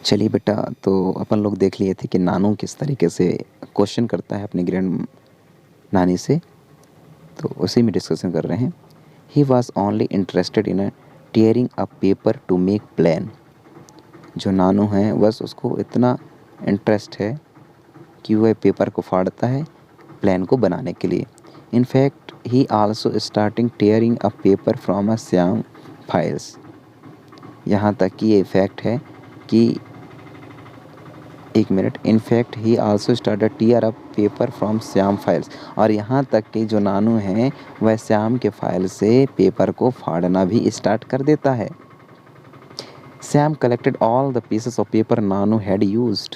चलिए बेटा, तो अपन लोग देख लिए थे कि नानू किस तरीके से क्वेश्चन करता है अपनी ग्रैंड नानी से। तो उसी में डिस्कशन कर रहे हैं। He was only interested in tearing a paper two make plan. जो नानू है बस उसको इतना इंटरेस्ट है कि वह पेपर को फाड़ता है प्लान को बनाने के लिए। In fact he also starting tearing a paper from a Shyam files. यहाँ तक कि ये फैक्ट है कि एक minute, in fact he also started tear up paper from Shyam files. और यहाँ तक कि जो नानू हैं वह श्याम के फाइल से पेपर को फाड़ना भी स्टार्ट कर देता है। Shyam collected all the pieces of paper Nanu had used.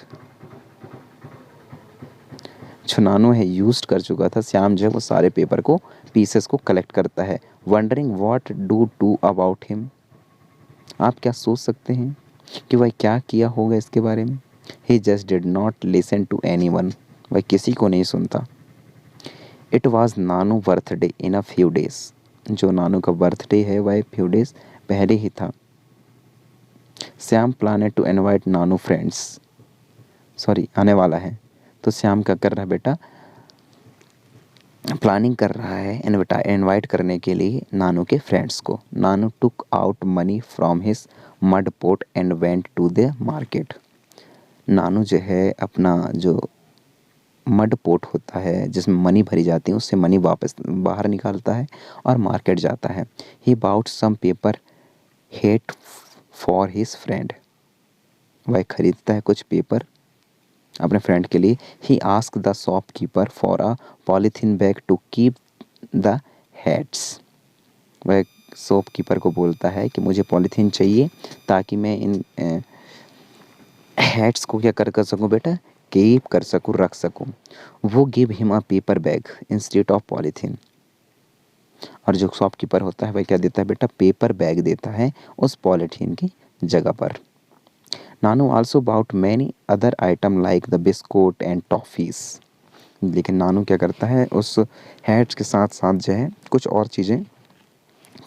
जो नानू है यूज कर चुका था, श्याम जो है वो सारे पेपर को पीसेस को कलेक्ट करता है। Wondering what do to about him. आप क्या सोच सकते हैं कि वह क्या किया होगा इसके बारे में। He just did not listen to anyone. वह किसी को नहीं सुनता। It was Nanu birthday in a few days. जो नानू का बर्थडे है वह फ्यू डेज पहले ही था। Shyam planned to invite Nanu friends. Sorry, आने वाला है। तो श्याम क्या कर रहा है बेटा, प्लानिंग कर रहा है इनवाइट करने के लिए नानू के फ्रेंड्स को। Nanu took out money from his mud pot and went to the market. Nanu जो है अपना जो मड पोट होता है जिसमें मनी भरी जाती है, उससे मनी वापस बाहर निकालता है और मार्केट जाता है। He bought some paper hat for his friend. वह खरीदता है कुछ पेपर अपने फ्रेंड के लिए। He ask the shopkeeper for a polythene bag to keep the hats. वह शॉपकीपर को बोलता है कि मुझे पॉलीथीन चाहिए ताकि मैं इन हेड्स को क्या कर सकूं बेटा, कीप कर सकूं, रख सकूं। वो give him a paper bag instead of polythene. और जो शॉपकीपर होता है वह क्या देता है बेटा, पेपर बैग देता है उस पॉलीथीन की जगह पर। Nanu also bought many other item like the biscuit and toffees. लेकिन नानू क्या करता है, उस हैट्स के साथ साथ जो है कुछ और चीज़ें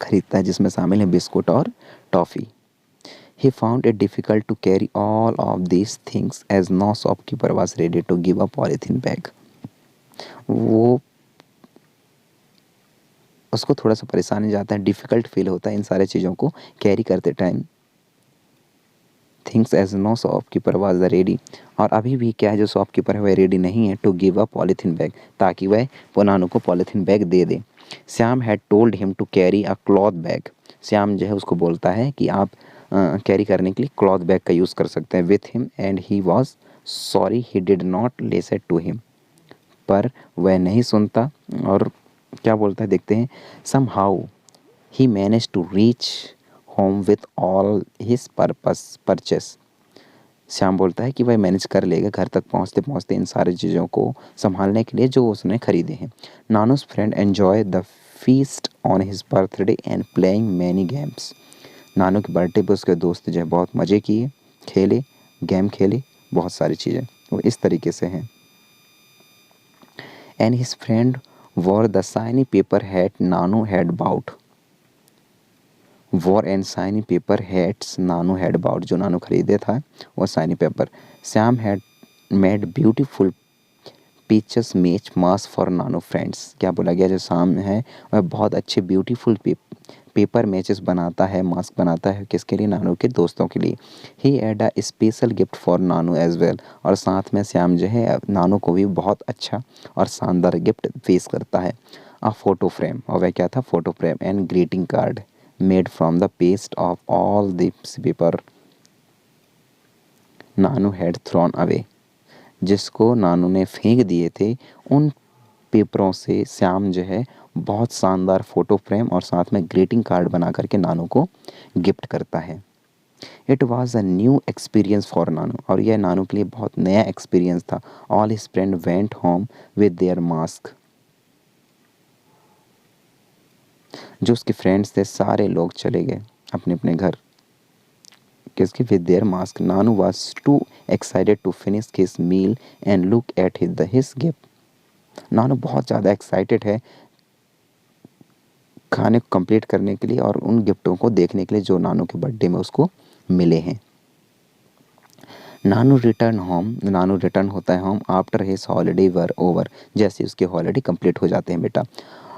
खरीदता है जिसमें शामिल है बिस्कुट और toffee. He found it difficult to carry all of these things as no shopkeeper was ready to give a polythene bag. वो उसको थोड़ा सा परेशानी जाता है, डिफ़िकल्ट फील होता है इन सारे चीज़ों को कैरी करते time. Things as no shopkeeper was the ready. और अभी भी क्या है, जो शॉपकीपर है वह रेडी नहीं है to give a polythene bag, ताकि वह नानू को पॉलीथीन बैग दे दे। Shyam had told him to carry a cloth bag. Shyam जो है उसको बोलता है कि आप कैरी करने के लिए क्लॉथ बैग का यूज़ कर सकते हैं with him, and he was sorry he did not listen to him. पर वह नहीं सुनता और क्या बोलता है देखते हैं। Somehow he manage to reach home with all his purchase. Shyam बोलता है कि वह मैनेज कर लेगा घर तक पहुंचते पहुंचते इन सारी चीज़ों को संभालने के लिए जो उसने खरीदे हैं। Nanu's friend enjoy the feast on his birthday and playing many games. Nanu के बर्थडे पे उसके दोस्त जो है बहुत मज़े किए, खेले, गेम खेले, बहुत सारी चीज़ें वो इस तरीके से हैं। And his friend wore the shiny paper hat Nanu had bought. Wore and shiny paper hats Nanu had bought. जो नानू खरीदे था वो shiny paper. Shyam had made beautiful pictures match mask for Nanu friends. क्या बोला गया, जो शाम है वह बहुत अच्छे ब्यूटीफुल पेपर मैचेस बनाता है, मास्क बनाता है किसके लिए, नानू के दोस्तों के लिए। He had a special gift for Nanu as well. और साथ में श्याम जो है नानू को भी बहुत अच्छा और शानदार गिफ्ट पेश करता है। अ फोटो फ्रेम, और वह क्या था, photo frame and greeting card made from the paste of all this paper Nanu had thrown away. जिसको नानू ने फेंक दिए थे, उन पेपरों से श्याम जो है बहुत शानदार फोटो फ्रेम और साथ में ग्रीटिंग कार्ड बना करके नानू को गिफ्ट करता है। It was a new experience for Nanu. और यह नानू के लिए बहुत नया एक्सपीरियंस था। All his friend went home with their mask. जो उसके फ्रेंड्स थे सारे लोग चले गए अपने अपने घर, किसके, with their mask. Nanu was too excited to finish his meal and look at his gift. Nanu बहुत ज़्यादा एक्साइटेड है खाने को कंप्लीट करने के लिए और उन गिफ्टों को देखने के लिए जो नानू के बर्थडे में उसको मिले हैं। नानू रिटर्न होम, नानू रिटर्न होता है home after his holiday were over, जैसे उसके हॉलीडे कंप्लीट हो जाते हैं बेटा।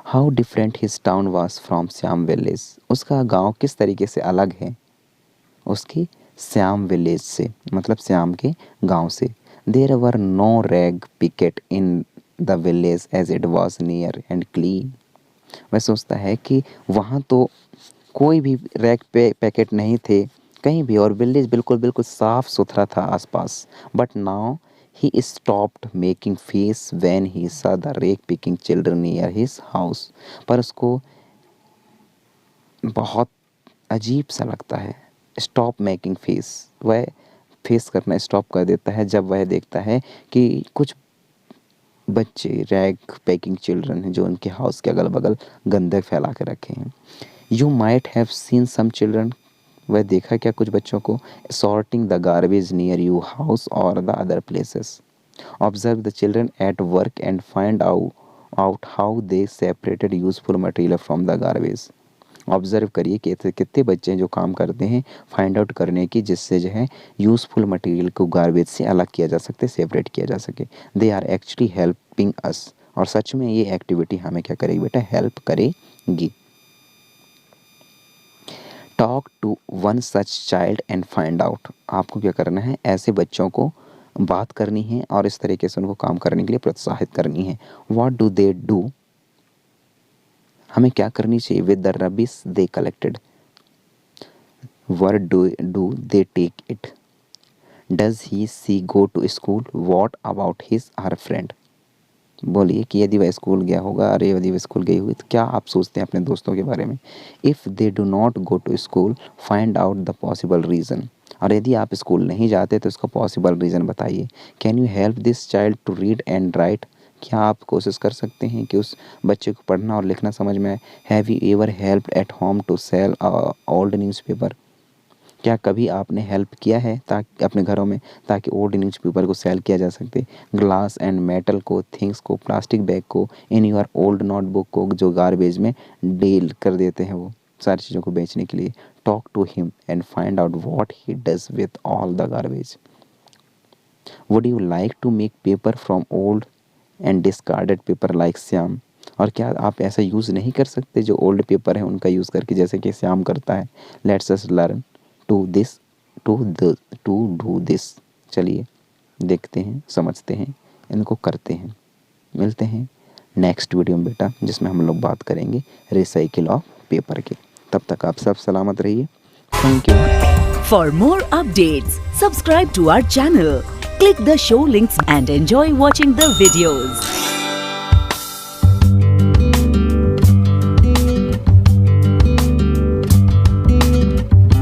How different his town was from Shyam village, उसका गांव किस तरीके से अलग है उसकी श्याम विलेज से, मतलब श्याम के गांव से। There were no rag picket in the village as it was near and clean, वह सोचता है कि वहाँ तो कोई भी रैग पे पैकेट नहीं थे कहीं भी, और विलेज बिल्कुल बिल्कुल साफ सुथरा था आसपास। But now he stopped making face when he saw the rag picking children near his house, पर उसको बहुत अजीब सा लगता है। स्टॉप मेकिंग फेस, वह फेस करना स्टॉप कर देता है जब वह देखता है कि कुछ बच्चे रैग पैकिंग चिल्ड्रन हैं जो उनके हाउस के अगल बगल गंदे फैला के रखे हैं। You might have seen some children, वह देखा क्या कुछ बच्चों को, sorting the garbage near you house और the other places. Observe the children at work and find out how they separated useful material from the garbage. Observe करिए कि ऐसे कितने बच्चे हैं जो काम करते हैं फाइंड आउट करने की, जिससे जो है यूज़फुल मटेरियल को गार्बेज से अलग किया जा सकते, सेपरेट किया जा सके। They are actually helping us, और सच में ये एक्टिविटी हमें क्या करेगी बेटा, हेल्प करेगी। Talk to one such child and find out, आपको क्या करना है, ऐसे बच्चों को बात करनी है और इस तरीके से उनको काम करने के लिए प्रोत्साहित करनी है। व्हाट डू दे डू, हमें क्या करनी चाहिए, with the rubbish they collected, where do they take it, does he see go to school, what about his her friend. बोलिए कि यदि वह स्कूल गया होगा, अरे यदि वह स्कूल गई हुई तो क्या आप सोचते हैं अपने दोस्तों के बारे में। If they do not go to school find out the possible reason, और यदि आप स्कूल नहीं जाते तो उसका पॉसिबल रीज़न बताइए। Can you help this child to read and write, क्या आप कोशिश कर सकते हैं कि उस बच्चे को पढ़ना और लिखना समझ में आए। Have you ever help at home to sell old newspaper, क्या कभी आपने हेल्प किया है ताकि अपने घरों में, ताकि ओल्ड न्यूज़पेपर को सेल किया जा सकते, ग्लास एंड मेटल को, थिंग्स को, प्लास्टिक बैग को, इन योर ओल्ड नोटबुक को जो गार्बेज में डील कर देते हैं वो सारी चीज़ों को बेचने के लिए। Talk to him and find out what he does with all the garbage. Would you like to make paper from old and discarded paper like Shyam, और क्या आप ऐसा यूज़ नहीं कर सकते जो ओल्ड पेपर है उनका यूज़ करके, जैसे कि श्याम करता है। Let's us learn to this to do this, चलिए देखते हैं, समझते हैं, इनको करते हैं। मिलते हैं नेक्स्ट वीडियो में बेटा, जिसमें हम लोग बात करेंगे रिसाइकिल ऑफ पेपर की। तब तक आप सब सलामत रहिए। Thank you. For more updates, subscribe to our channel, click the show links and enjoy watching the videos.